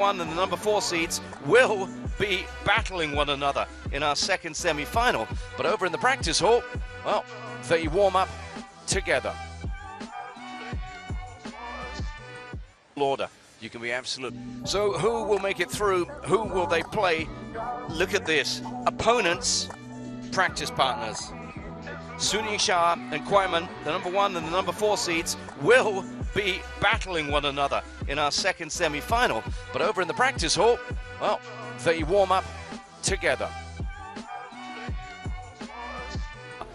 1 and the number 4 seeds will be battling one another in our second semi-final. But over in the practice hall, well, they warm up together. Order. You can be absolute. So who will make it through? Who will they play? Look at this. Opponents, practice partners. Sun Ying-sha and Kwaiman, the number 1 and the number 4 seeds, will be battling one another in our second semi-final. But over in the practice hall, well, they warm up together.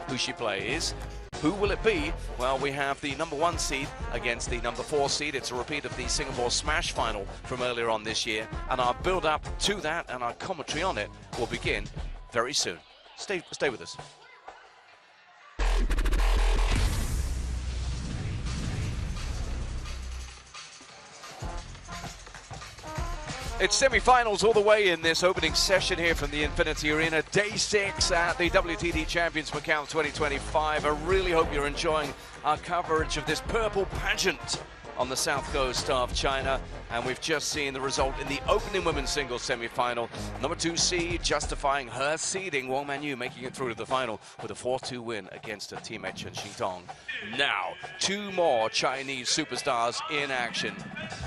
Who she plays? Who will it be? Well, we have the number 1 seed against the number 4 seed. It's a repeat of the Singapore Smash final from earlier on this year. And our build-up to that and our commentary on it will begin very soon. Stay with us. It's semi-finals all the way in this opening session here from the Infinity Arena. Day 6 at the WTT Champions MACAO 2025. I really hope you're enjoying our coverage of this purple pageant on the south coast of China. And we've just seen the result in the opening women's singles semi-final. Number 2 seed justifying her seeding, Wang Manyu making it through to the final with a 4-2 win against her teammate Chen Xingtong. Now, 2 more Chinese superstars in action.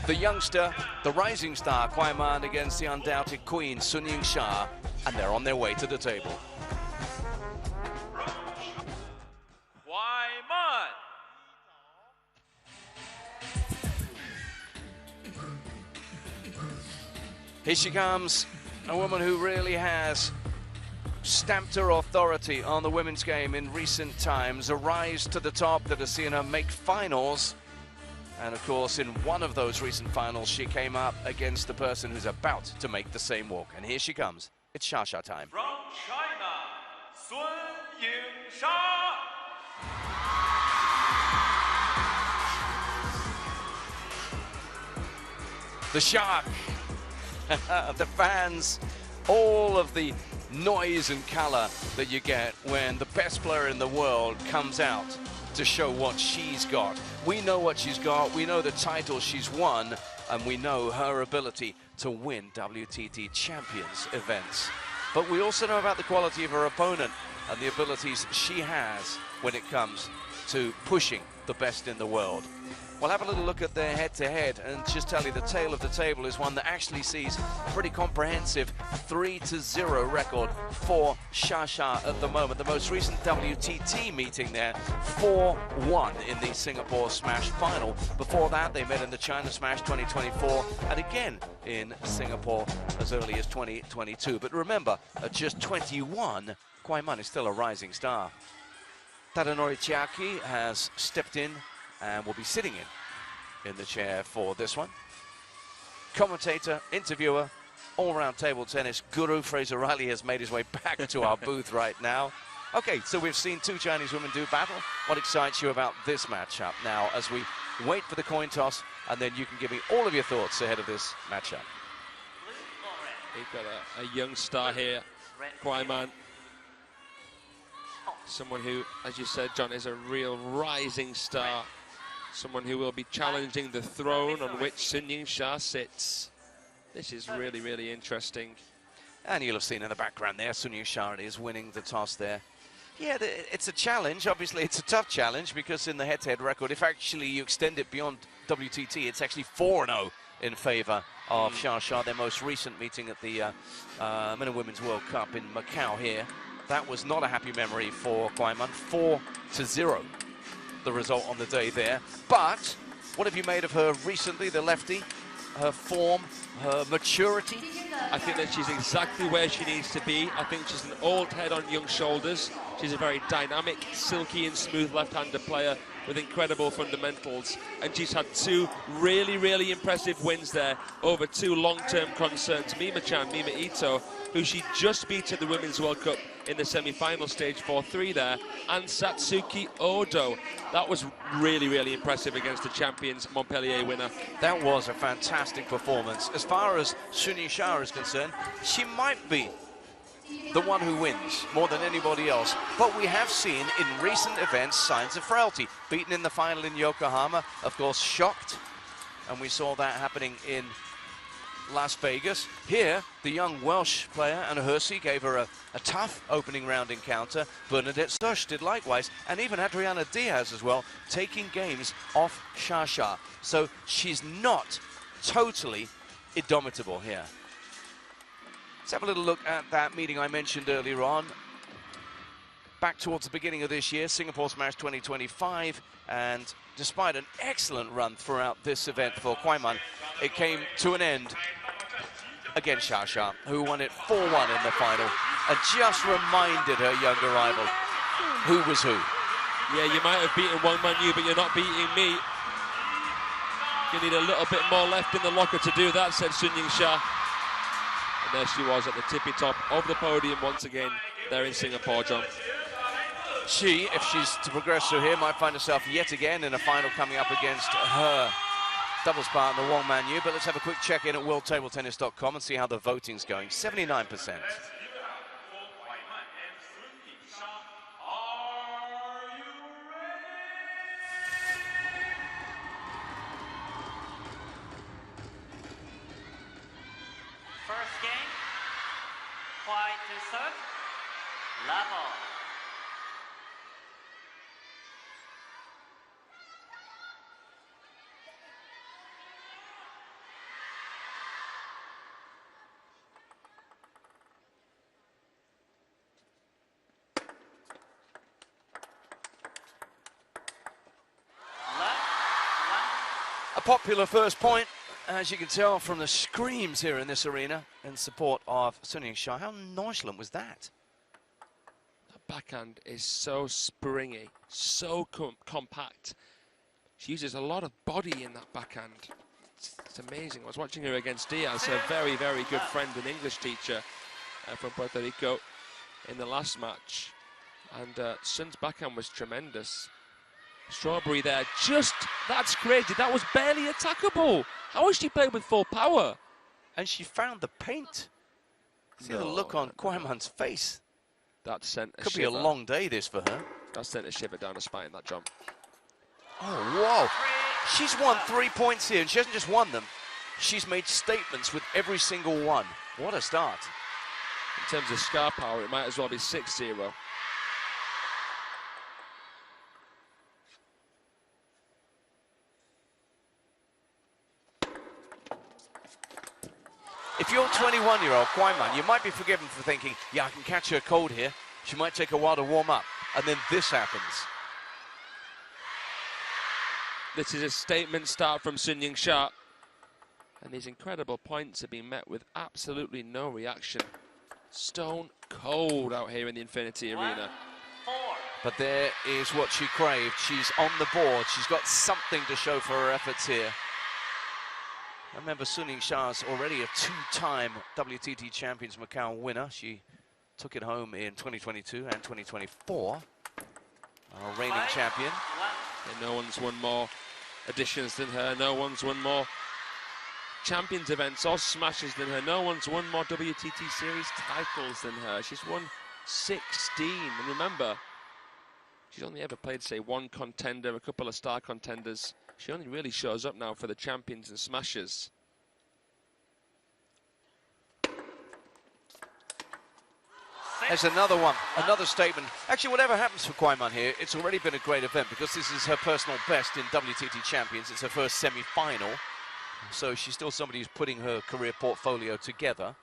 The youngster, the rising star, Kwaiman against the undoubted queen, Sun Ying-sha, and they're on their way to the table. Kwaiman! Here she comes, a woman who really has stamped her authority on the women's game in recent times, a rise to the top that has seen her make finals. And of course, in one of those recent finals, she came up against the person who's about to make the same walk. And here she comes. It's Sha-Sha time. From China, Sun Ying-sha. The shark, the fans, all of the noise and color that you get when the best player in the world comes out to show what she's got. We know what she's got, we know the title she's won, and we know her ability to win WTT Champions events. But we also know about the quality of her opponent and the abilities she has when it comes to pushing the best in the world. We'll have a little look at their head-to-head and just tell you the tale of the table is one that actually sees a pretty comprehensive 3-0 record for Sha-Sha at the moment. The most recent WTT meeting there, 4-1 in the Singapore Smash final. Before that, they met in the China Smash 2024 and again in Singapore as early as 2022. But remember, at just 21, Kwaiman is still a rising star. Tadanori Chiaki has stepped in and will be sitting in the chair for this one. Commentator, interviewer, all-round table tennis guru Fraser Riley has made his way back to our booth right now. Okay, so we've seen 2 Chinese women do battle. What excites you about this matchup now as we wait for the coin toss, and then you can give me all of your thoughts ahead of this matchup. We've got a young star here, Kwaiman. Someone who, as you said, John, is a real rising star. Someone who will be challenging the throne on which Sun Ying-sha sits. This is really, really interesting. And you'll have seen in the background there, Sun Ying-sha is winning the toss there. Yeah, it's a challenge. Obviously, it's a tough challenge because in the head-to-head record, if actually you extend it beyond WTT, it's actually 4-0 in favor of Sha-Sha, their most recent meeting at the Men and Women's World Cup in Macau here. That was not a happy memory for Kwaiman, 4-0. The result on the day there. But what have you made of her recently, the lefty? Her form, her maturity? I think that she's exactly where she needs to be. I think she's an old head on young shoulders. She's a very dynamic, silky and smooth left-hander player with incredible fundamentals. And she's had 2 really, really impressive wins there over 2 long-term concerns. Mima-chan, Mima Ito, who she just beat at the Women's World Cup in the semi-final stage 4-3 there, and Satsuki Odo. That was really, really impressive against the champions Montpellier winner. That was a fantastic performance. As far as Sun Ying-sha is concerned, she might be the one who wins more than anybody else. But we have seen in recent events signs of frailty. Beaten in the final in Yokohama, of course shocked, and we saw that happening in Las Vegas. Here, the young Welsh player, Anna Hersey, gave her a tough opening round encounter. Bernadette Soch did likewise, and even Adriana Diaz as well, taking games off Shasha. So she's not totally indomitable here. Let's have a little look at that meeting I mentioned earlier on. Back towards the beginning of this year, Singapore Smash 2025, and despite an excellent run throughout this event for Kwaiman, it came to an end against Shasha, who won it 4-1 in the final, and just reminded her younger rival who was who. Yeah, you might have beaten one man you, but you're not beating me. You need a little bit more left in the locker to do that, said Sun Ying Sha. And there she was at the tippy top of the podium once again there in Singapore, John. She, if she's to progress through here, might find herself yet again in a final coming up against her doubles partner, Wong Man Yu. But let's have a quick check-in at worldtabletennis.com and see how the voting's going. 79%. First game, Kwai to serve, level. A popular first point, as you can tell from the screams here in this arena in support of Sun Ying Sha. How nonchalant was that? The backhand is so springy, so compact. She uses a lot of body in that backhand. It's amazing. I was watching her against Diaz, a very, very good friend and English teacher from Puerto Rico in the last match. And Sun's backhand was tremendous. Strawberry there, that's crazy. That was barely attackable. How has she played with full power? And she found the paint. See the look on Kwaiman's face. That sent a Could shiver. be a long day, this, for her. That sent a shiver down her spine, that jump. Oh, whoa. She's won 3 points here, and she hasn't just won them. She's made statements with every single one. What a start. In terms of scar power, it might as well be 6-0. If you're 21-year-old Kwaiman, you might be forgiven for thinking, yeah, I can catch her cold here. She might take a while to warm up. And then this happens. This is a statement start from Sun Ying Sha. And these incredible points have been met with absolutely no reaction. Stone cold out here in the Infinity Arena. But there is what she craved. She's on the board. She's got something to show for her efforts here. Remember, Sun Ying Sha's already a two-time WTT Champions MACAO winner. She took it home in 2022 and 2024. Our reigning champion. And no one's won more editions than her. No one's won more Champions events or smashes than her. No one's won more WTT Series titles than her. She's won 16. And remember, she's only ever played, say, one contender, a couple of star contenders. She only really shows up now for the Champions and Smashes. There's another one, another statement. Actually, whatever happens for Kwaiman here, it's already been a great event because this is her personal best in WTT Champions. It's her first semi-final. So she's still somebody who's putting her career portfolio together.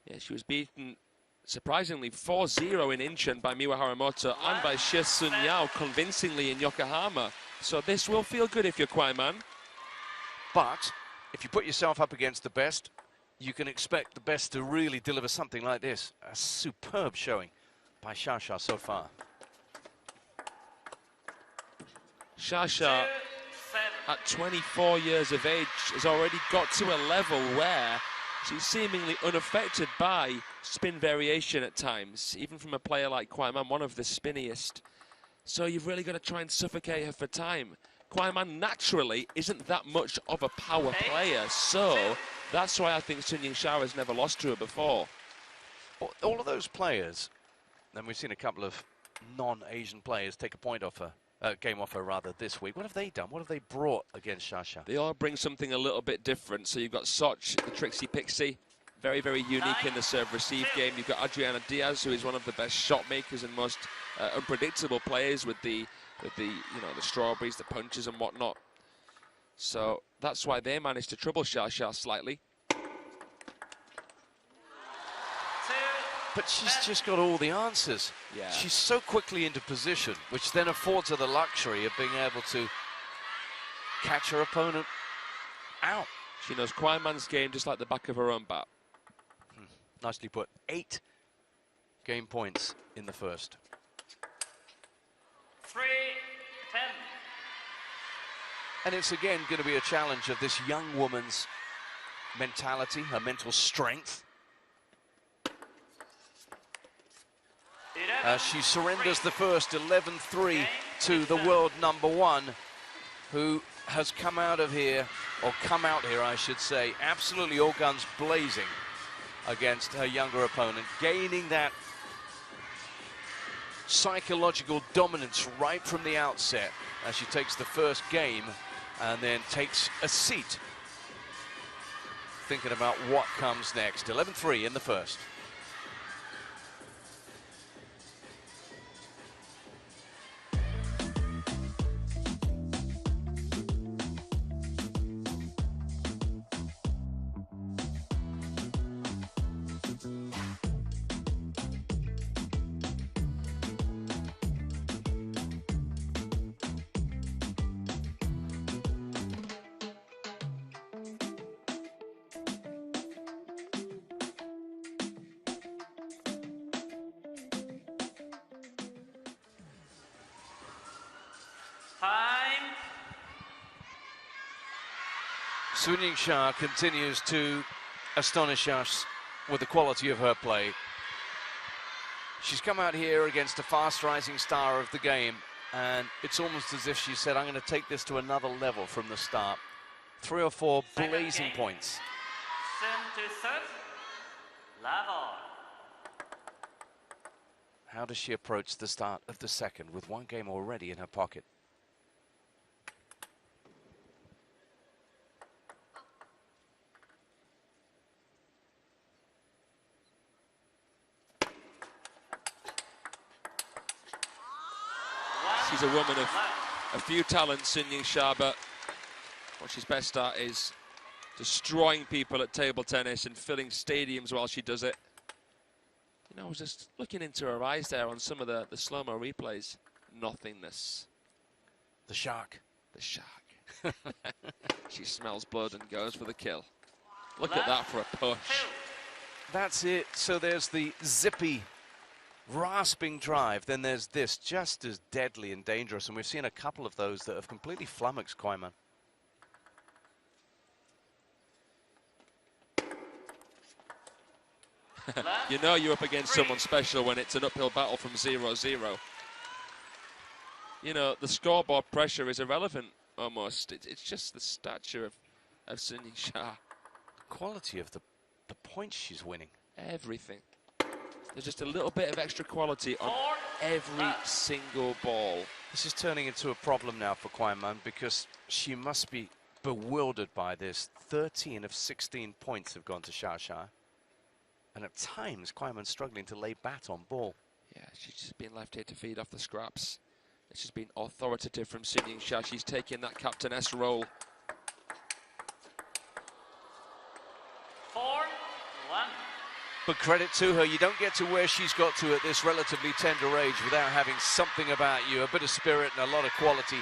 Yeah, she was beaten, surprisingly, 4-0 in Incheon by Miwa Haramoto and by Shi Sun Yao convincingly in Yokohama. So this will feel good if you're Kwaiman. But if you put yourself up against the best, you can expect the best to really deliver something like this. A superb showing by Shasha so far. Shasha, at 24 years of age, has already got to a level where she's seemingly unaffected by spin variation at times, even from a player like Kwaiman, one of the spinniest. So you've really got to try and suffocate her for time. Kwaiman naturally isn't that much of a power player, so that's why I think Sun Ying Sha has never lost to her before. All of those players, and we've seen a couple of non-Asian players take a point off her game off her rather this week. What have they done? What have they brought against Xia? They all bring something a little bit different. So you've got Soch, the Trixie Pixie, very, very unique in the serve-receive game. You've got Adriana Diaz, who is one of the best shot makers and most unpredictable players with the the strawberries, the punches and whatnot. So that's why they managed to trouble Xia slightly. But she's just got all the answers. Yeah. She's so quickly into position, which then affords her the luxury of being able to catch her opponent out. She knows Kwai Man's game just like the back of her own bat. Nicely put. 8 game points in the first. 3-10. And it's again going to be a challenge of this young woman's mentality, her mental strength. She surrenders the first 11-3 to the world #1, who has come out here, I should say, absolutely all guns blazing against her younger opponent, gaining that psychological dominance right from the outset as she takes the first game and then takes a seat, thinking about what comes next. 11-3 in the first. Time. Sun Ying-Xia continues to astonish us with the quality of her play. She's come out here against a fast-rising star of the game, and it's almost as if she said, I'm going to take this to another level from the start. 3 or 4 blazing points. Sun to serve. Level. How does she approach the start of the second with 1 game already in her pocket? She's a woman of a few talents, Sun Ying-Xia, but what she's best at is destroying people at table tennis and filling stadiums while she does it. You know, I was just looking into her eyes there on some of the slow-mo replays. Nothingness. The shark. The shark. She smells blood and goes for the kill. Look at that for a push. That's it. So there's the zippy, rasping drive. Then there's this, just as deadly and dangerous. And we've seen a couple of those that have completely flummoxed Kwai Man. You know you're up against someone special when it's an uphill battle from 0-0. You know, the scoreboard pressure is irrelevant almost. It's just the stature of Sun Ying-Xia. The quality of the points she's winning. Everything. There's just a little bit of extra quality on every single ball. This is turning into a problem now for Kwai Man because she must be bewildered by this. 13 of 16 points have gone to Xia. And at times, Kwai Man's struggling to lay bat on ball. Yeah, she's just been left here to feed off the scraps. It's just been authoritative from Sun Ying-Xia. She's taking that captainess role. 4-1. But credit to her, you don't get to where she's got to at this relatively tender age without having something about you, a bit of spirit and a lot of quality.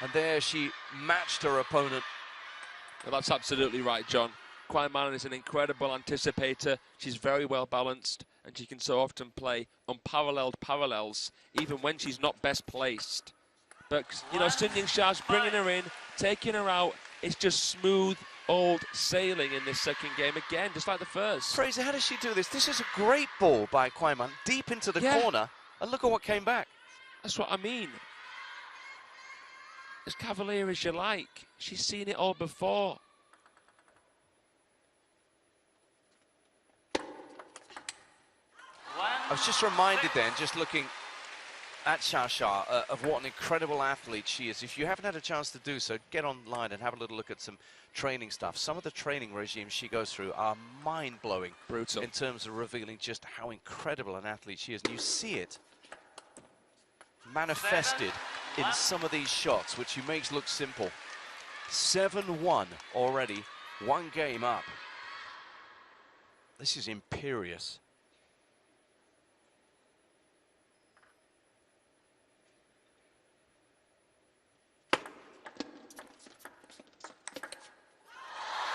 And there she matched her opponent. Well, that's absolutely right, John. Kwai Man is an incredible anticipator. She's very well balanced, and she can so often play unparalleled parallels, even when she's not best placed. But, you know, Sun Ying-Xia's bringing her in, taking her out. It's just smooth, old sailing in this second game again, just like the first. Fraser, how does she do this? This is a great ball by Kwai Man, deep into the corner, and look at what came back. That's what I mean. As cavalier as you like, she's seen it all before. I was just reminded then, just looking at Shasha of what an incredible athlete she is. If you haven't had a chance to do so, get online and have a little look at some training stuff. Some of the training regimes she goes through are mind-blowing. Brutal. In terms of revealing just how incredible an athlete she is. And you see it manifested in some of these shots, which she makes look simple. 7-1 already, 1 game up. This is imperious.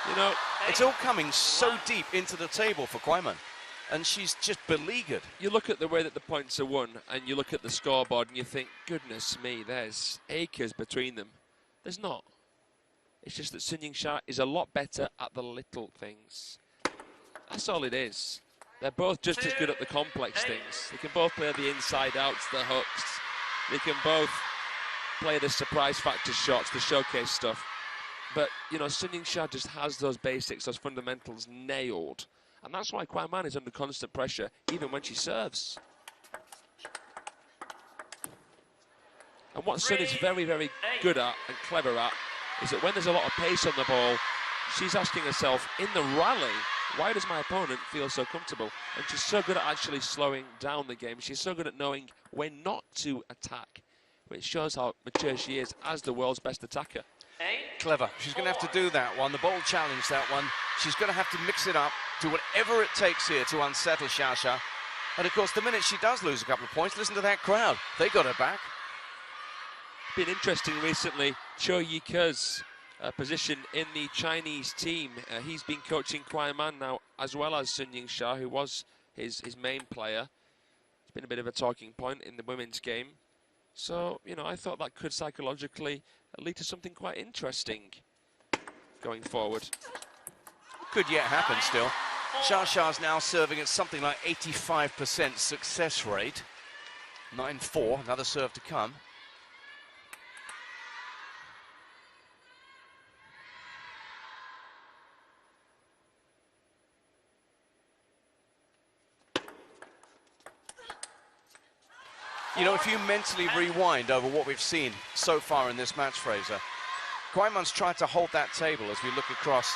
You know, it's all coming so deep into the table for Kwaiman, and she's just beleaguered. you look at the way that the points are won, and you look at the scoreboard, and you think, goodness me, there's acres between them. There's not. It's just that Sun Ying-sha is a lot better at the little things. That's all it is. They're both just as good at the complex things. They can both play the inside-outs, the hooks. They can both play the surprise factor shots, the showcase stuff. But, you know, Sun Ying-sha just has those basics, those fundamentals nailed. And that's why Kwaiman is under constant pressure, even when she serves. And what Sun is very, very good at and clever at is that when there's a lot of pace on the ball, she's asking herself, in the rally, why does my opponent feel so comfortable? And she's so good at actually slowing down the game. She's so good at knowing when not to attack, which shows how mature she is as the world's best attacker. Clever. She's going to have to do that one. The ball challenge that one. She's going to have to mix it up, do whatever it takes here to unsettle Shasha. And of course, the minute she does lose a couple of points, listen to that crowd. They got her back. Been interesting recently, Cho Yike's position in the Chinese team. He's been coaching Kwaiman now, as well as Sun Ying-sha, who was his main player. It's been a bit of a talking point in the women's game. So, you know, I thought that could psychologically lead to something quite interesting going forward. Could yet happen still. Shasha's now serving at something like 85% success rate. 9-4, another serve to come. You know, if you mentally rewind over what we've seen so far in this match, Fraser, Kwaiman's tried to hold that table as we look across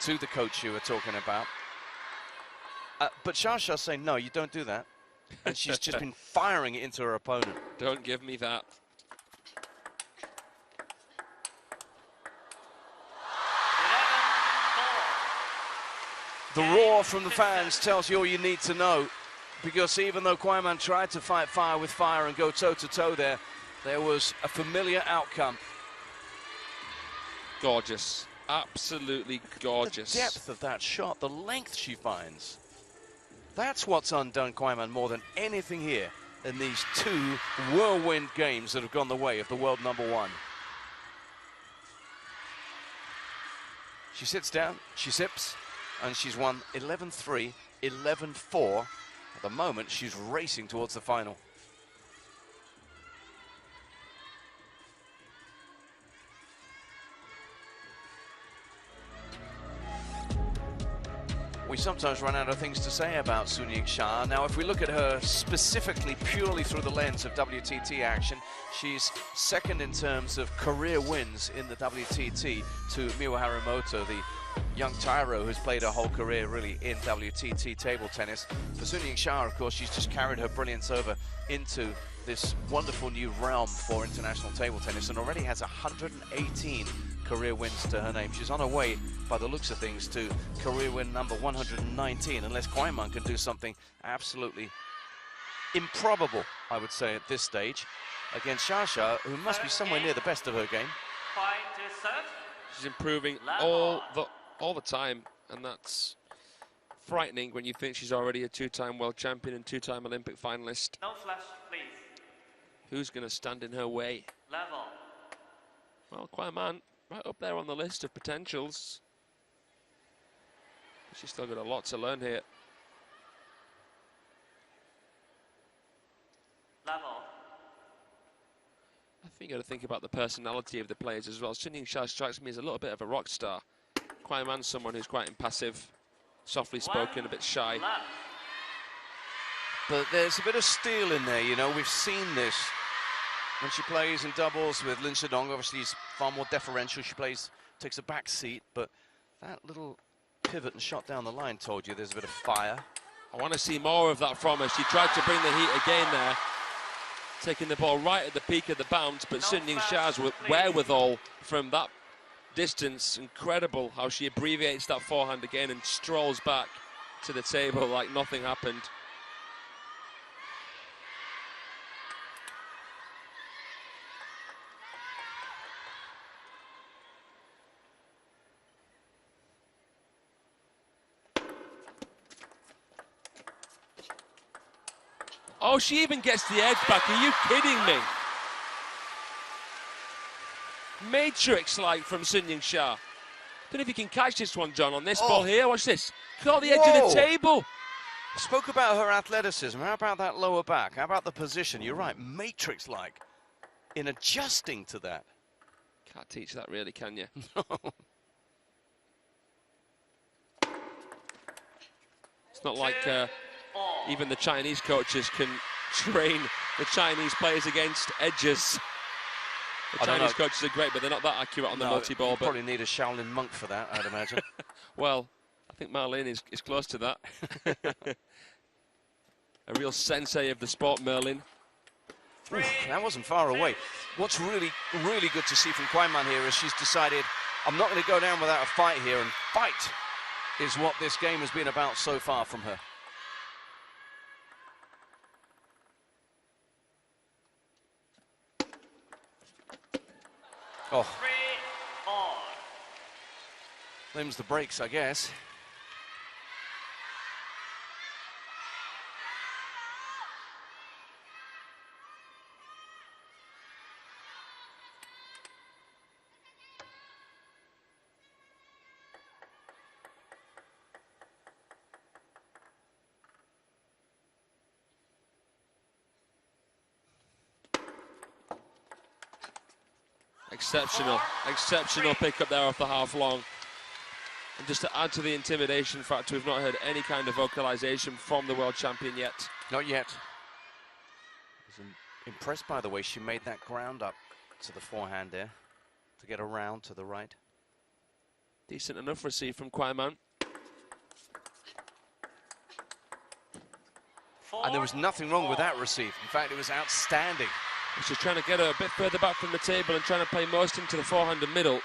to the coach you were talking about. But Shasha's saying, no, you don't do that. And she's just been firing it into her opponent. Don't give me that. The roar from the fans tells you all you need to know. Because even though Kwaiman tried to fight fire with fire and go toe-to-toe there was a familiar outcome. Gorgeous. Absolutely gorgeous. The depth of that shot, the length she finds. That's what's undone Kwaiman more than anything here in these 2 whirlwind games that have gone the way of the world #1. She sits down, she sips, and she's won 11-3, 11-4. At the moment, she's racing towards the final. We sometimes run out of things to say about Sun Ying-sha. Now, if we look at her specifically, purely through the lens of WTT action, she's second in terms of career wins in the WTT to Miwa Harimoto, the young Tyro who's played her whole career really in WTT table tennis. For Sun Ying-sha, of course, she's just carried her brilliance over into this wonderful new realm for international table tennis and already has 118 career wins to her name. She's on her way, by the looks of things, to career win number 119, unless Kwaiman can do something absolutely improbable, I would say, at this stage, against Shasha, who must be somewhere near the best of her game. She's improving all the time, and that's frightening when you think she's already a 2-time world champion and 2-time Olympic finalist. No flash, please. Who's going to stand in her way? Level. Well, Kwaiman, right up there on the list of potentials. She's still got a lot to learn here. Level. I think you got to think about the personality of the players as well. Sun Ying-sha strikes me as a little bit of a rock star. Kwaiman's someone who's quite impassive, softly spoken, a bit shy. but there's a bit of steel in there, you know. We've seen this when she plays in doubles with Lin Shidong. Obviously, she's far more deferential. She takes a back seat, but that little pivot and shot down the line told you there's a bit of fire. I want to see more of that from her. She tried to bring the heat again there, taking the ball right at the peak of the bounce, but Sun Ying Sha's wherewithal from that distance, incredible how she abbreviates that forehand again and strolls back to the table like nothing happened. Oh, she even gets the edge back. Are you kidding me? Matrix-like from Sun Ying Sha. Don't know if you can catch this one, John, on this ball here. Watch this. Caught the edge of the table. Spoke about her athleticism. How about that lower back? How about the position? You're right, Matrix-like in adjusting to that. Can't teach that really, can you? No. It's not like even the Chinese coaches can train the Chinese players against edges. The Chinese coaches are great, but they're not that accurate on the multi-ball. But probably need a Shaolin monk for that, I'd imagine. Well, I think Marlene is close to that. A real sensei of the sport, Merlin. Oof, that wasn't far away. What's really, really good to see from Kwaiman here is she's decided, I'm not going to go down without a fight here, and fight is what this game has been about so far from her. Oh. Them's the breaks, I guess. Exceptional pick up there off the half long. And just to add to the intimidation factor, we've not heard any kind of vocalization from the world champion yet. Not yet. I was impressed by the way she made that ground up to the forehand there to get around to the right. Decent enough receive from Kwaiman. And there was nothing wrong with that receive. In fact, it was outstanding. She's trying to get her a bit further back from the table and trying to play most into the forehand and middle.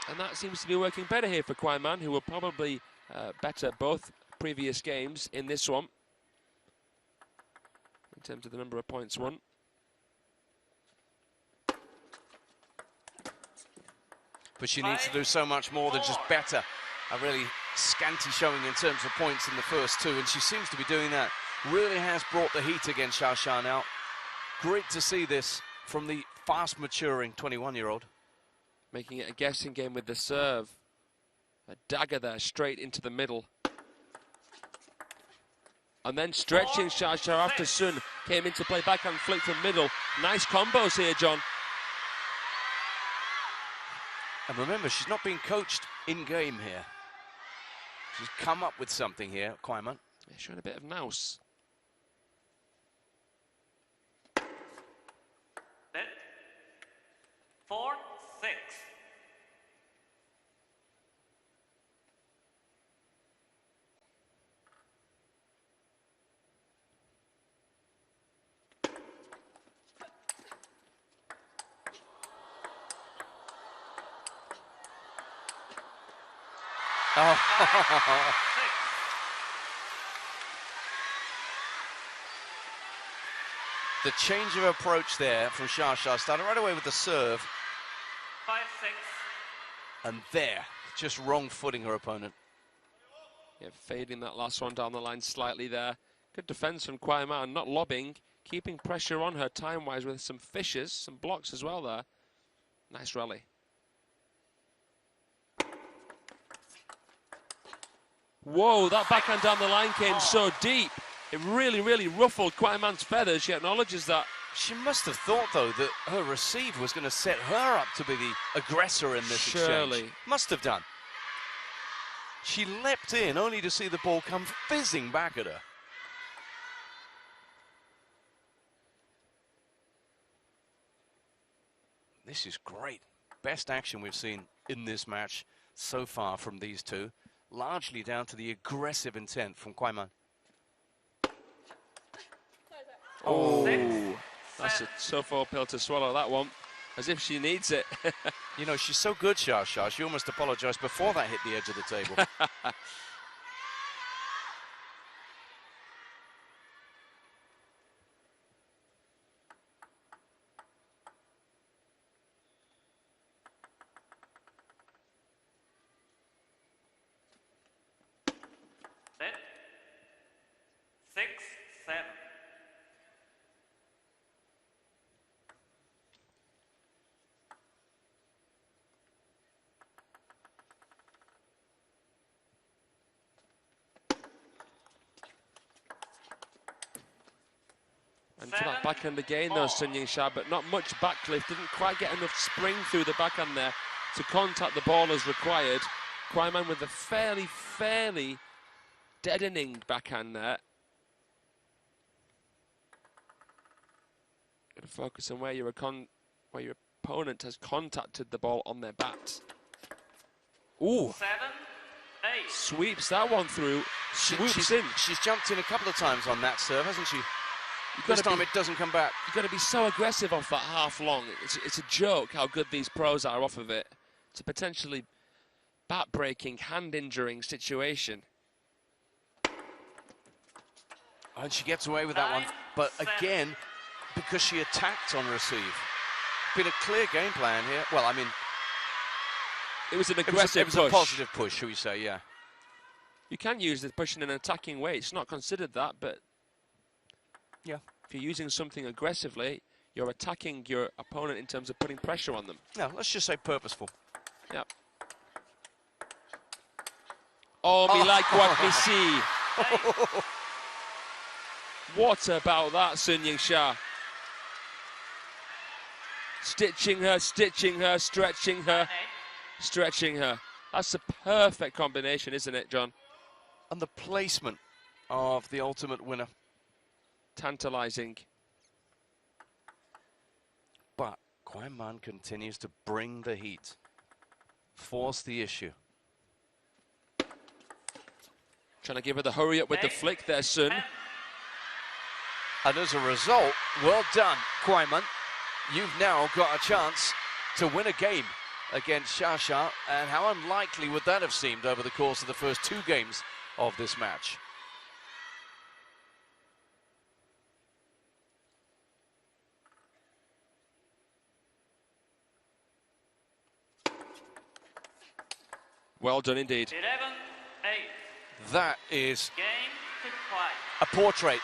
And that seems to be working better here for Kwaiman, who will probably better both previous games in this one, in terms of the number of points won. But she needs to do so much more than just better. A really scanty showing in terms of points in the first two, and she seems to be doing that. Really has brought the heat against Xia Xia now. Great to see this from the fast-maturing 21-year-old. Making it a guessing game with the serve. A dagger there, straight into the middle. And then stretching Xia Xia after Sun came into play, backhand flick from middle. Nice combos here, John. And remember, she's not being coached in-game here. She's come up with something here, Kwaiman. Yeah, showing a bit of nous. 4-6. Oh. The change of approach there from Xia Xia, started right away with the serve. 5-6. And there, just wrong footing her opponent. Yeah, fading that last one down the line slightly there. Good defense from Kwaiman, not lobbing, keeping pressure on her time-wise with some fissures, some blocks as well there. Nice rally. Whoa, that backhand down the line came so deep. It really, really ruffled Kwaiman's feathers. She acknowledges that. She must have thought, though, that her receive was going to set her up to be the aggressor in this exchange. Must have done. She leapt in only to see the ball come fizzing back at her. this is great. Best action we've seen in this match so far from these two, largely down to the aggressive intent from Kwaiman. Oh, that's a tough old pill to swallow, that one. As if she needs it. You know, she's so good, Sha. She almost apologized before that hit the edge of the table. Set. 6, 7. And for that backhand again, though, Sun Ying Sha, but not much backlift. Didn't quite get enough spring through the backhand there to contact the ball as required. Kwaiman with a fairly deadening backhand there. Got to focus on where your opponent has contacted the ball on their bat. Ooh, 7, 8. sweeps that one through. Swoops in. She's jumped in a couple of times on that serve, hasn't she? This time it doesn't come back. You've got to be so aggressive off that half long. It's a joke how good these pros are off of it. It's a potentially bat-breaking, hand-injuring situation. And she gets away with that one. But again, because she attacked on receive. Been a clear game plan here. Well, I mean, it was an aggressive push. It was a positive push, should we say, yeah. You can use the push in an attacking way. It's not considered that, but yeah, if you're using something aggressively, you're attacking your opponent in terms of putting pressure on them. No, let's just say purposeful. Yep. Oh, me like what me see. What about that, Sun Ying Sha? Stitching her, stretching her, stretching her. That's a perfect combination, isn't it, John? And the placement of the ultimate winner. Tantalizing. But Kwaiman continues to bring the heat. Force the issue. Trying to give her the hurry up with the flick there, Sun. And as a result, well done, Kwaiman. You've now got a chance to win a game against Sha. And how unlikely would that have seemed over the course of the first 2 games of this match? Well done indeed. 11, 8. That is Game to quiet. a portrait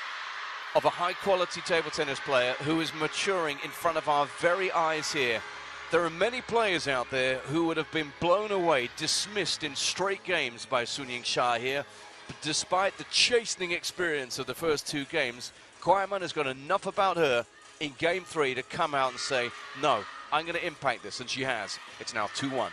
of a high-quality table tennis player who is maturing in front of our very eyes here. There are many players out there who would have been blown away, dismissed in straight games by Sun Ying Sha here. But despite the chastening experience of the first 2 games, Kwaiman has got enough about her in Game 3 to come out and say, no, I'm going to impact this, and she has. It's now 2-1.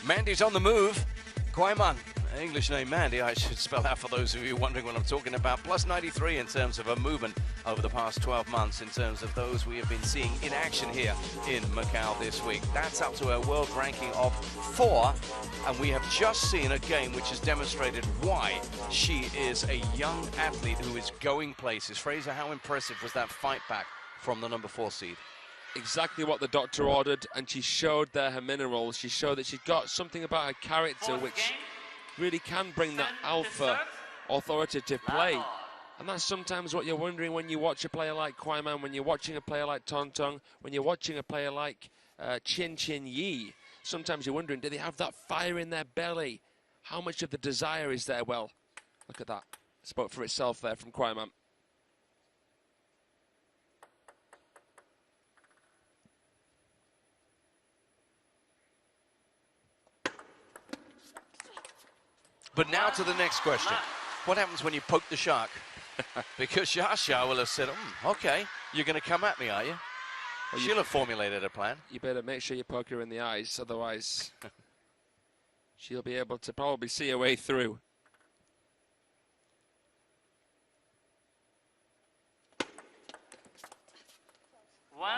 Mandy's on the move. Kwaiman, English name Mandy, I should spell out for those of you wondering what I'm talking about. Plus 93 in terms of her movement over the past 12 months in terms of those we have been seeing in action here in Macau this week. That's up to a world ranking of 4, and we have just seen a game which has demonstrated why she is a young athlete who is going places. Fraser, how impressive was that fight back from the number 4 seed? Exactly what the doctor ordered, and she showed there her minerals. She showed that she's got something about her character which really can bring that alpha authoritative play. And that's sometimes what you're wondering when you watch a player like Kwaiman, when you're watching a player like Tong Tong, when you're watching a player like Chin Yi. Sometimes you're wondering, do they have that fire in their belly? How much of the desire is there? Well, look at that. Spoke for itself there from Kwaiman. But now to the next question. What happens when you poke the shark? Because Shasha will have said, okay, you're going to come at me, are you? Well, she'll have formulated a plan. You better make sure you poke her in the eyes, otherwise she'll be able to probably see her way through.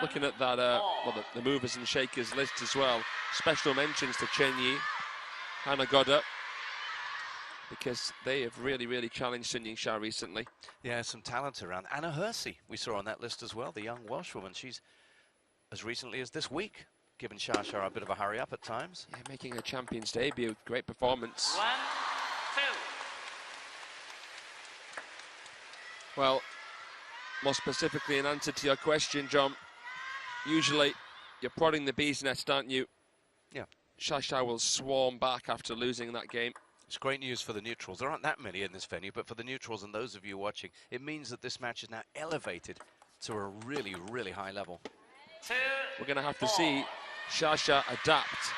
Looking at that, well, the movers and shakers list as well. Special mentions to Chen Yi, Hannah Goddard, because they have really, really challenged Sun Yingsha recently. Yeah, some talent around. Anna Hersey, we saw on that list as well, the young Welsh woman. She's, as recently as this week, given Shasha a bit of a hurry up at times. Yeah, making her champion's debut. Great performance. 1, 2. Well, more specifically in answer to your question, John, usually you're prodding the bee's nest, aren't you? Yeah. Shasha will swarm back after losing that game. It's great news for the neutrals. There aren't that many in this venue, but for the neutrals and those of you watching, it means that this match is now elevated to a really, really high level. 2. We're going to have to see Shasha adapt.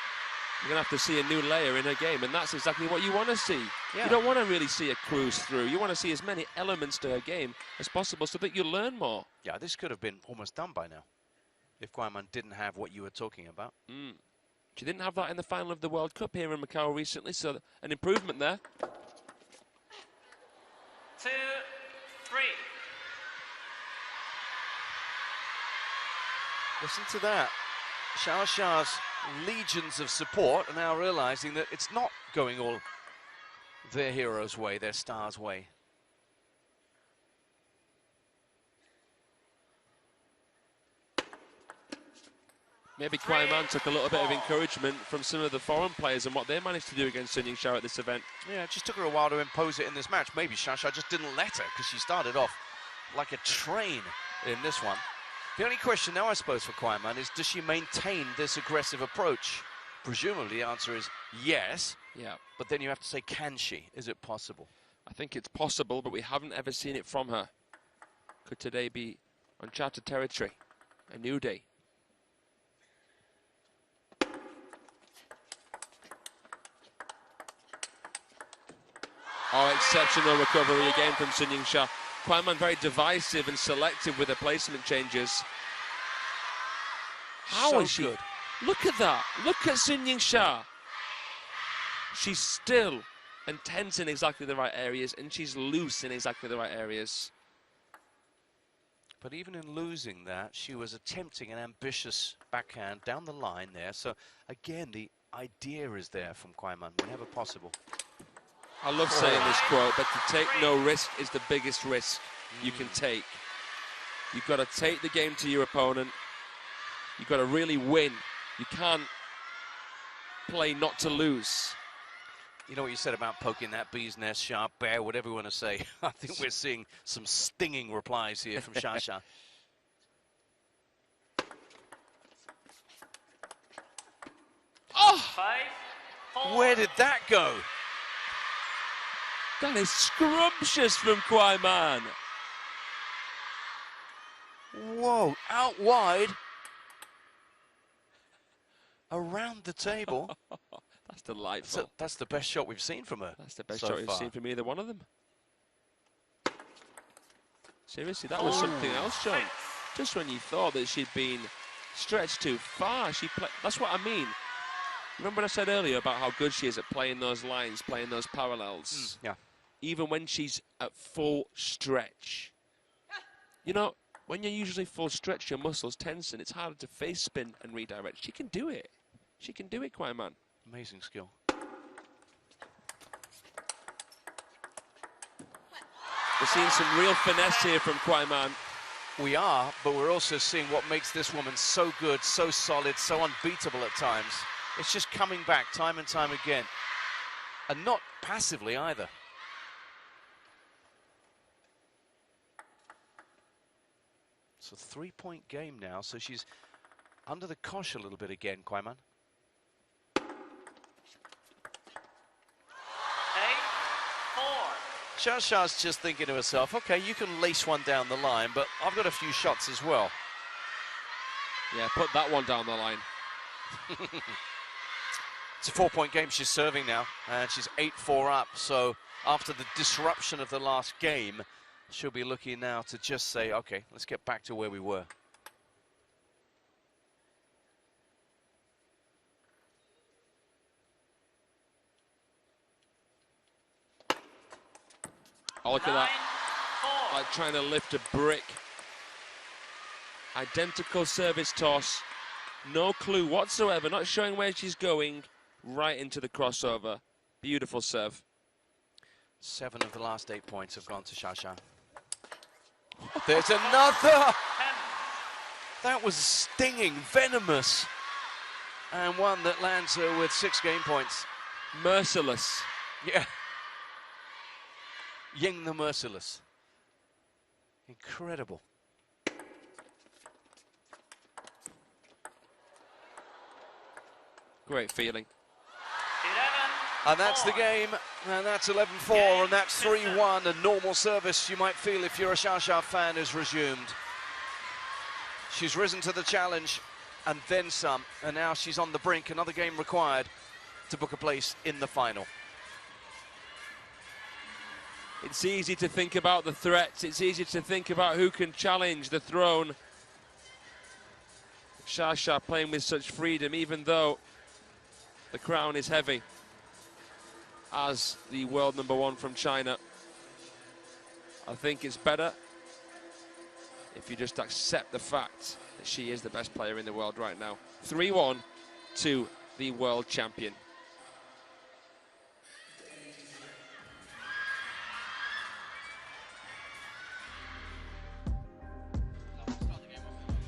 We're going to have to see a new layer in her game, and that's exactly what you want to see. Yeah. You don't want to really see her cruise through. You want to see as many elements to her game as possible so that you learn more. Yeah, this could have been almost done by now if Guaiman didn't have what you were talking about. She didn't have that in the final of the World Cup here in Macau recently, so an improvement there. 2, 3. Listen to that. Shasha's legions of support are now realizing that it's not going all their hero's way, their star's way. Maybe Guaiman took a little bit of encouragement from some of the foreign players and what they managed to do against Sun Yingsha at this event. Yeah, it just took her a while to impose it in this match. Maybe Shasha just didn't let her because she started off like a train in this one. The only question now, I suppose, for Guaiman is, does she maintain this aggressive approach? Presumably the answer is yes. Yeah. But then you have to say, can she? Is it possible? I think it's possible, but we haven't ever seen it from her. Could today be uncharted territory? A new day. Oh, exceptional recovery again from Sun Yingsha. Guaiman very divisive and selective with the placement changes. How is she? Good. Look at that. Look at Sun Yingsha. She's still and tense in exactly the right areas, and she's loose in exactly the right areas. But even in losing that, she was attempting an ambitious backhand down the line there. So again, the idea is there from Guaiman whenever possible. I love saying this quote, but to take no risk is the biggest risk you can take. You've got to take the game to your opponent. You've got to really win. You can't play not to lose. You know what you said about poking that bee's nest, sharp bear, whatever you want to say. I think we're seeing some stinging replies here from Shasha. Oh! 5, 4. Where did that go? That is scrumptious from Guaiman. Whoa, out wide. Around the table. That's delightful. So that's the best shot we've seen from her. That's the best so shot we've far. seen from either one of them. Seriously, that was something else, John. Just when you thought that she'd been stretched too far, that's what I mean. Remember what I said earlier about how good she is at playing those lines, playing those parallels? Yeah. Even when she's at full stretch. You know, when you're usually full stretch, your muscles tense and it's harder to face spin and redirect. She can do it. She can do it, Guaiman. Amazing skill. We're seeing some real finesse here from Guaiman. We are, but we're also seeing what makes this woman so good, so solid, so unbeatable at times. It's just coming back time and time again. And not passively either. It's a three-point game now, so she's under the cosh a little bit again, Guaiman. 8, 4. Shasha's just thinking to herself, okay, you can lace one down the line, but I've got a few shots as well. Yeah, put that one down the line. It's a 4-point game she's serving now, and she's 8-4 up. So after the disruption of the last game, she'll be looking now to just say, okay, let's get back to where we were. Oh, look at that. Like trying to lift a brick. Identical service toss. No clue whatsoever, not showing where she's going. Right into the crossover. Beautiful serve. 7 of the last 8 points have gone to Xia. There's another! That was stinging, venomous. And one that lands her with 6 game points. Merciless. Yeah. Ying the Merciless. Incredible. Great feeling. 11, And that's the game, and that's 11-4, and that's 3-1. A normal service you might feel if you're a Xia fan is resumed. She's risen to the challenge, and then some, and now she's on the brink. Another game required to book a place in the final. It's easy to think about the threats. It's easy to think about who can challenge the throne. Xia playing with such freedom, even though the crown is heavy as the world #1 from China. I think it's better if you just accept the fact that she is the best player in the world right now. 3-1 to the world champion.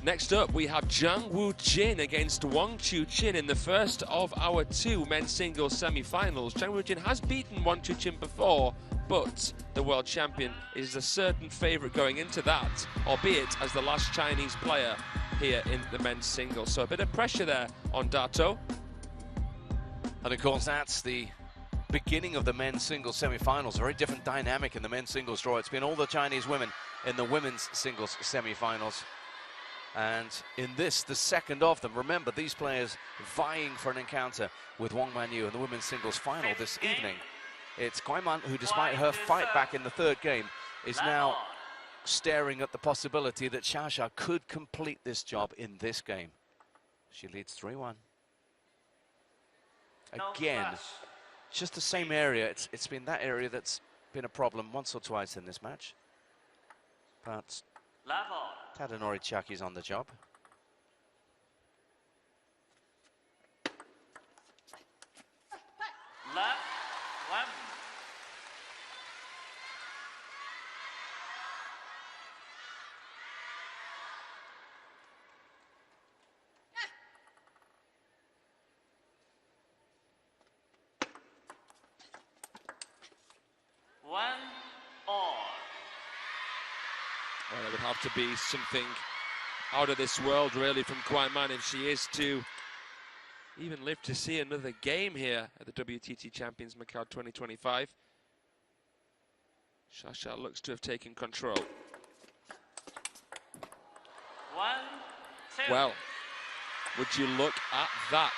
Next up, we have Zhang Wu-jin against Wang Chu-chin in the first of our 2 men's singles semi-finals. Zhang Wu-jin has beaten Wang Chu-chin before, but the world champion is a certain favourite going into that, albeit as the last Chinese player here in the men's singles. So a bit of pressure there on Dato. And of course, that's the beginning of the men's singles semi-finals. A very different dynamic in the men's singles draw. It's been all the Chinese women in the women's singles semi-finals. And in this, the second of them. Remember, these players vying for an encounter with Wang Manyu in the women's singles final this evening. It's Guaiman who, despite her fight back in the 3rd game, is now staring at the possibility that Xia could complete this job in this game. She leads 3-1. Again, just the same area. It's been that area that's been a problem once or twice in this match. But Tadanori Chaki's on the job. left, 1. 1 all. Well, it would have to be something out of this world, really, from Guaiman if she is to even live to see another game here at the WTT Champions MACAO 2025. Xia looks to have taken control. 1, 2. Well, would you look at that?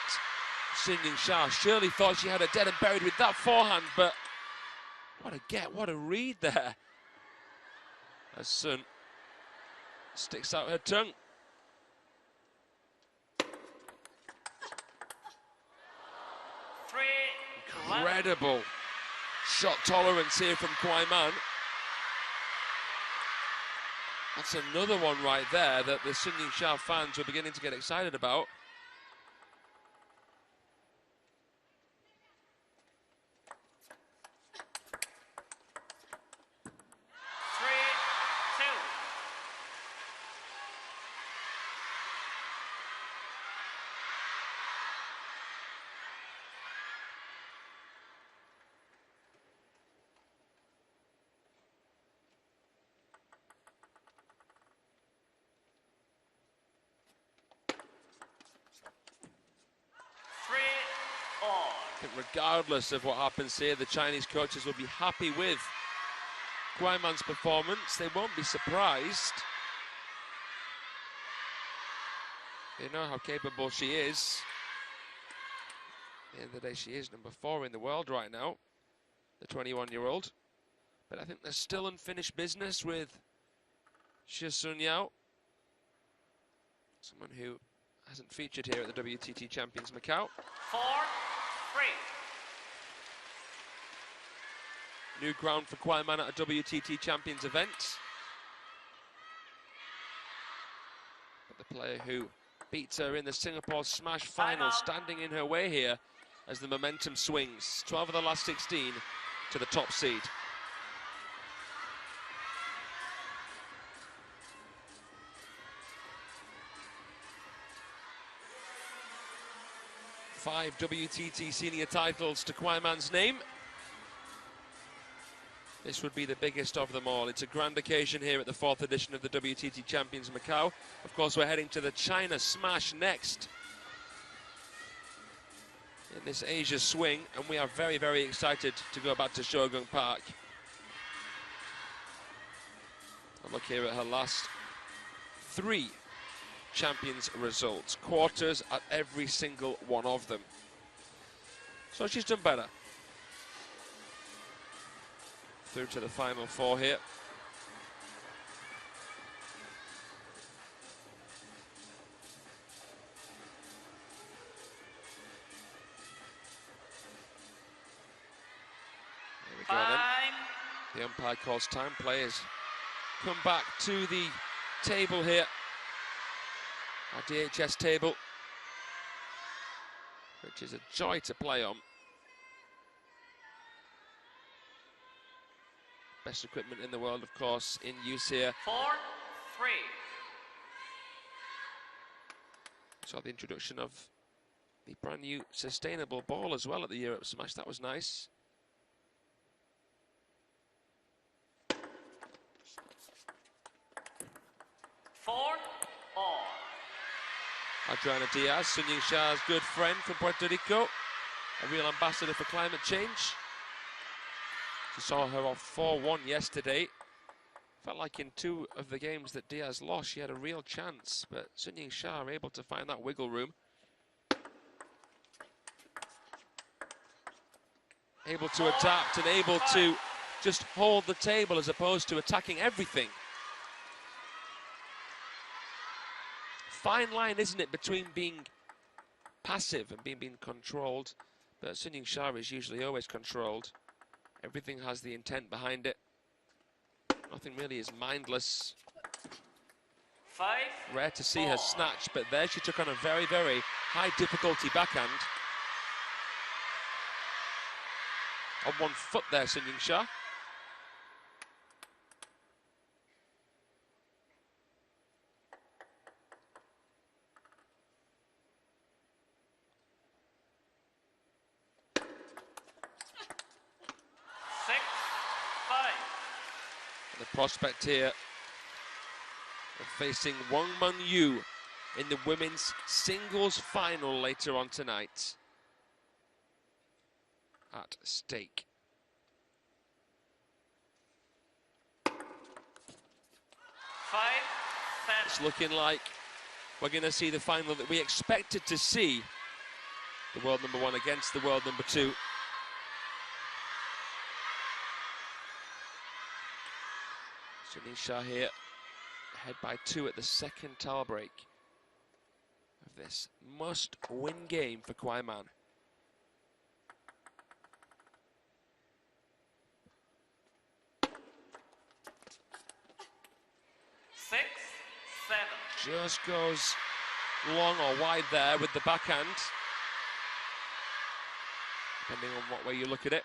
Singing Xia surely thought she had her dead and buried with that forehand, but what a get, what a read there. As Sun sticks out her tongue. Incredible shot tolerance here from Guaiman. That's another one right there that the Sun Yingxiao fans were beginning to get excited about. I think regardless of what happens here, the Chinese coaches will be happy with Guaiman's performance. They won't be surprised. They know how capable she is. the end of the day, she is number 4 in the world right now, the 21-year-old. But I think there's still unfinished business with Xie Sunyao, someone who hasn't featured here at the WTT Champions Macau. 4-3. New ground for Kwai Man at a WTT Champions event. But the player who beats her in the Singapore Smash final standing in her way here as the momentum swings. 12 of the last 16 to the top seed. Five WTT senior titles to Kwai Man's name. This would be the biggest of them all. It's a grand occasion here at the 4th edition of the WTT Champions Macau. Of course, we're heading to the China Smash next in this Asia swing, and we are very, very excited to go back to Shogun Park. And look here at her last 3 Champions results. Quarters at every single one of them. So she's done better. Through to the final 4 here. There we go then. The umpire calls time. Players come back to the table here. Our DHS table, which is a joy to play on. Best equipment in the world, of course, in use here. 4-3. Saw the introduction of the brand new sustainable ball as well at the Europe Smash. That was nice. Adriana Diaz, Sun Ying-sha's good friend from Puerto Rico, a real ambassador for climate change. She saw her off 4-1 yesterday. Felt like in 2 of the games that Diaz lost, she had a real chance, but Sun Ying-sha are able to find that wiggle room. Able to adapt and able to just hold the table as opposed to attacking everything. Fine line, isn't it, between being passive and being controlled, but Sun Ying-sha is usually always controlled. Everything has the intent behind it. Nothing really is mindless. 5. Rare to see her snatch, but there she took on a very, very high difficulty backhand. On 1 foot there, Sun Ying-sha. The prospect here of facing Wang Mengyu in the women's singles final later on tonight at stake. It's looking like we're going to see the final that we expected to see. The world number 1 against the world number 2. Sun Ying-sha here, ahead by 2 at the second towel break of this must-win game for Kwai Man. Just goes long or wide there with the backhand, depending on what way you look at it.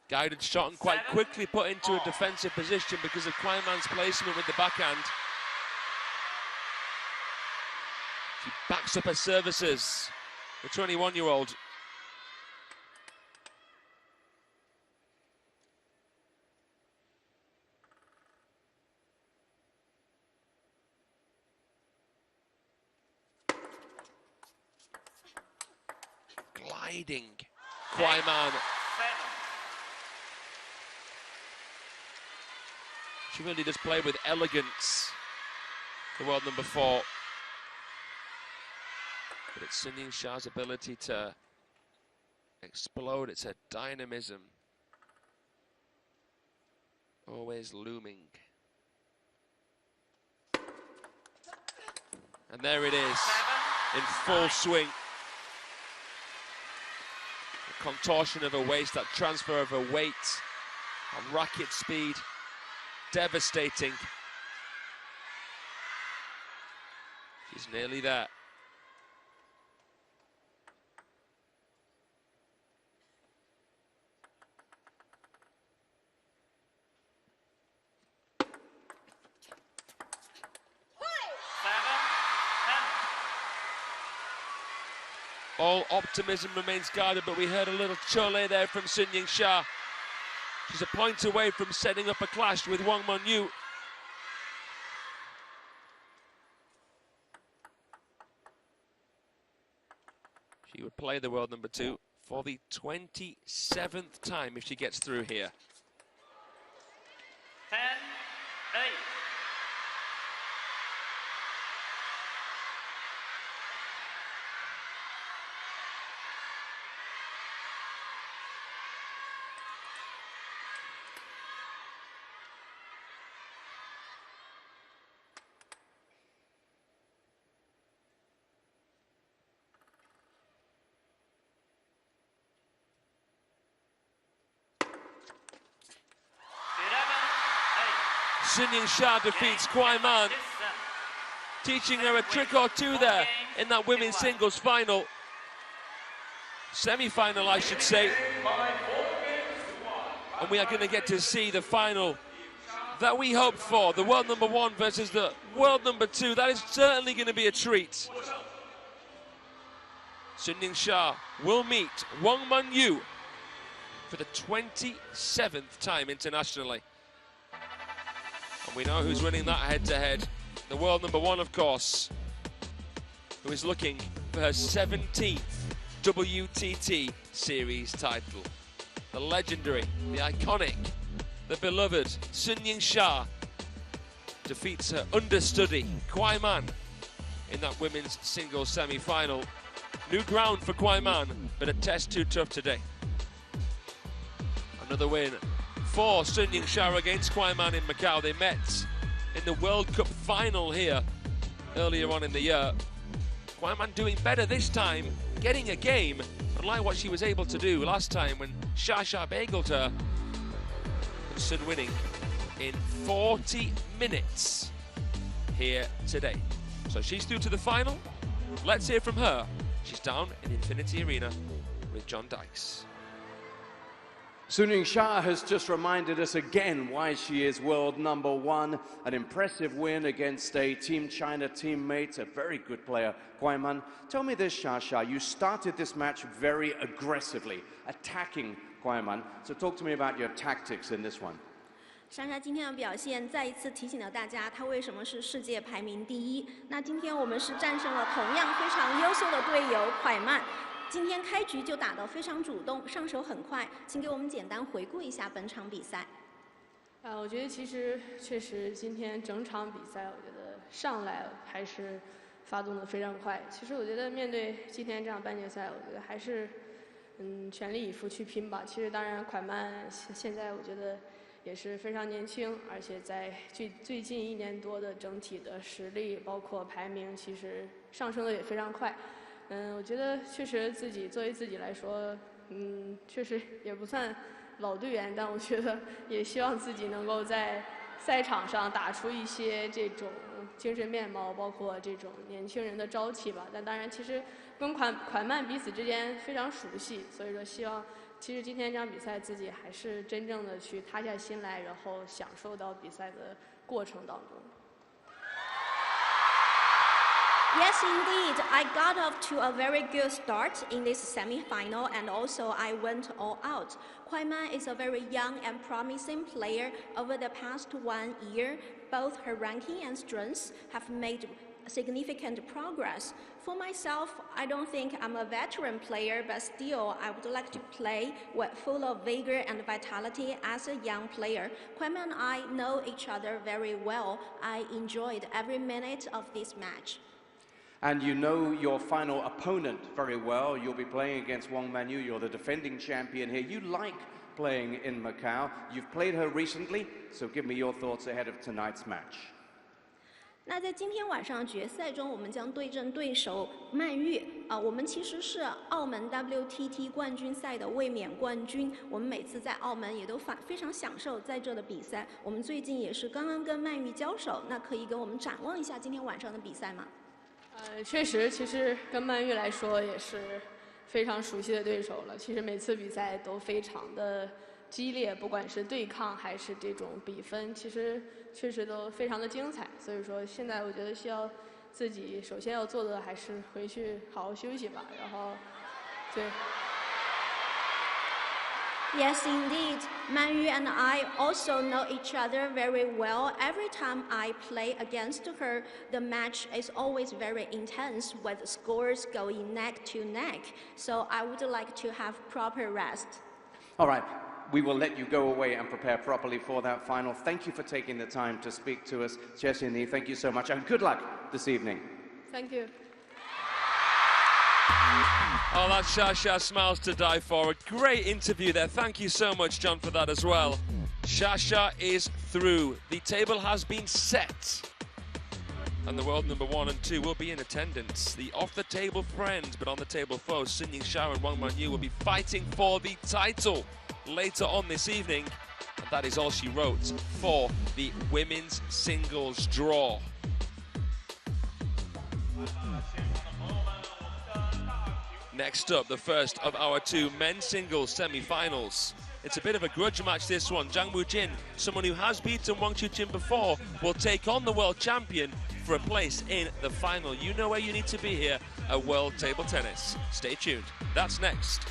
Guided shot and quite quickly put into a defensive position because of Kwai Man's placement with the backhand. She backs up her services, the 21-year-old. Gliding Kwai Man. She really does play with elegance, the world number 4. But it's Sun Ying-sha's ability to explode. It's her dynamism. Always looming. And there it is, in full swing. The contortion of her waist, that transfer of her weight, at racket speed, devastating. She's nearly there. All optimism remains guarded, but we heard a little chole there from Sun Ying-sha. She's a point away from setting up a clash with Wang Mengyu. She would play the world number 2 for the 27th time if she gets through here. 10, 8. Sun Ying-sha defeats Kwai Man, teaching her a trick or two there in that women's singles final. Semi-final, I should say. And we are going to get to see the final that we hoped for, the world number 1 versus the world number 2. That is certainly going to be a treat. Sun Ying-sha will meet Wang Mengyu for the 27th time internationally. And we know who's winning that head-to-head. The world number 1, of course, who is looking for her 17th WTT series title. The legendary, the iconic, the beloved Sun Ying-sha defeats her understudy, Kwai Man, in that women's singles semi-final. New ground for Kwai Man, but a test too tough today. Another win for Sun Ying-sha against Kwai Man in Macau. They met in the World Cup final here earlier on in the year. Kwai Man doing better this time, getting a game, unlike what she was able to do last time when Sha bageled her. And Sun winning in 40 minutes here today. So she's through to the final. Let's hear from her. She's down in Infinity Arena with John Dykes. Sun Ying-sha has just reminded us again why she is world number 1. An impressive win against a Team China teammate, a very good player, Kwai Man. Tell me this, Sha, you started this match very aggressively, attacking Kwai Man. So talk to me about your tactics in this one. 莎莎今天的表现再一次提醒了大家，她为什么是世界排名第1。那今天我们是战胜了同样非常优秀的队友蒯曼。今天开局就打得非常主动，上手很快，请给我们简单回顾一下本场比赛。我觉得其实确实今天整场比赛，我觉得上来还是发动的非常快。其实我觉得面对今天这场半决赛，我觉得还是全力以赴去拼吧。其实当然蒯曼现在我觉得也是非常年轻，而且在最近1年多的整体的实力，包括排名，其实上升的也非常快。我觉得确实作为自己来说，确实也不算老队员，但我觉得也希望自己能够在赛场上打出一些这种精神面貌，包括这种年轻人的朝气吧。但当然，其实跟蒯曼彼此之间非常熟悉，所以说希望其实今天这场比赛自己还是真正的去塌下心来，然后享受到比赛的过程当中。Yes, indeed. I got off to a very good start in this semi-final, and also I went all out. Kwai Man is a very young and promising player. Over the past 1 year, both her ranking and strengths have made significant progress. For myself, I don't think I'm a veteran player, but still I would like to play full of vigor and vitality as a young player. Kuaiman and I know each other very well. I enjoyed every minute of this match. And you know your final opponent very well. You'll be playing against Wang Manyu. You're the defending champion here. You like playing in Macau. You've played her recently, so give me your thoughts ahead of tonight's match. 那在今天晚上决赛中，我们将对阵对手曼玉。我们其实是澳门 WTT 冠军赛的卫冕冠军。我们每次在澳门也都非常享受在这的比赛。我们最近也是刚刚跟曼玉交手，那可以给我们展望一下今天晚上的比赛吗？确实，其实跟曼玉来说也是非常熟悉的对手了。其实每次比赛都非常的激烈，不管是对抗还是这种比分，其实确实都非常的精彩。所以说，现在我觉得需要自己首先要做的还是回去好好休息吧。然后，对。Yes, indeed. Man Yu and I also know each other very well. Every time I play against her, the match is always very intense with scores going neck to neck. So I would like to have proper rest. All right. We will let you go away and prepare properly for that final. Thank you for taking the time to speak to us. Jie Xin-ni, thank you so much, and good luck this evening. Thank you. Oh, that Xia smiles to die for. A great interview there. Thank you so much, John, for that as well. Xia is through. The table has been set. And the world number 1 and 2 will be in attendance. The off-the-table friends, but on-the-table foes, Sun Yingxiao and Wang Manyu, will be fighting for the title later on this evening. And that is all she wrote for the women's singles draw. Next up, the first of our 2 men's singles semi-finals. It's a bit of a grudge match, this one. Zhang Mujin, someone who has beaten Wang Chuqin before, will take on the world champion for a place in the final. You know where you need to be here at World Table Tennis. Stay tuned. That's next.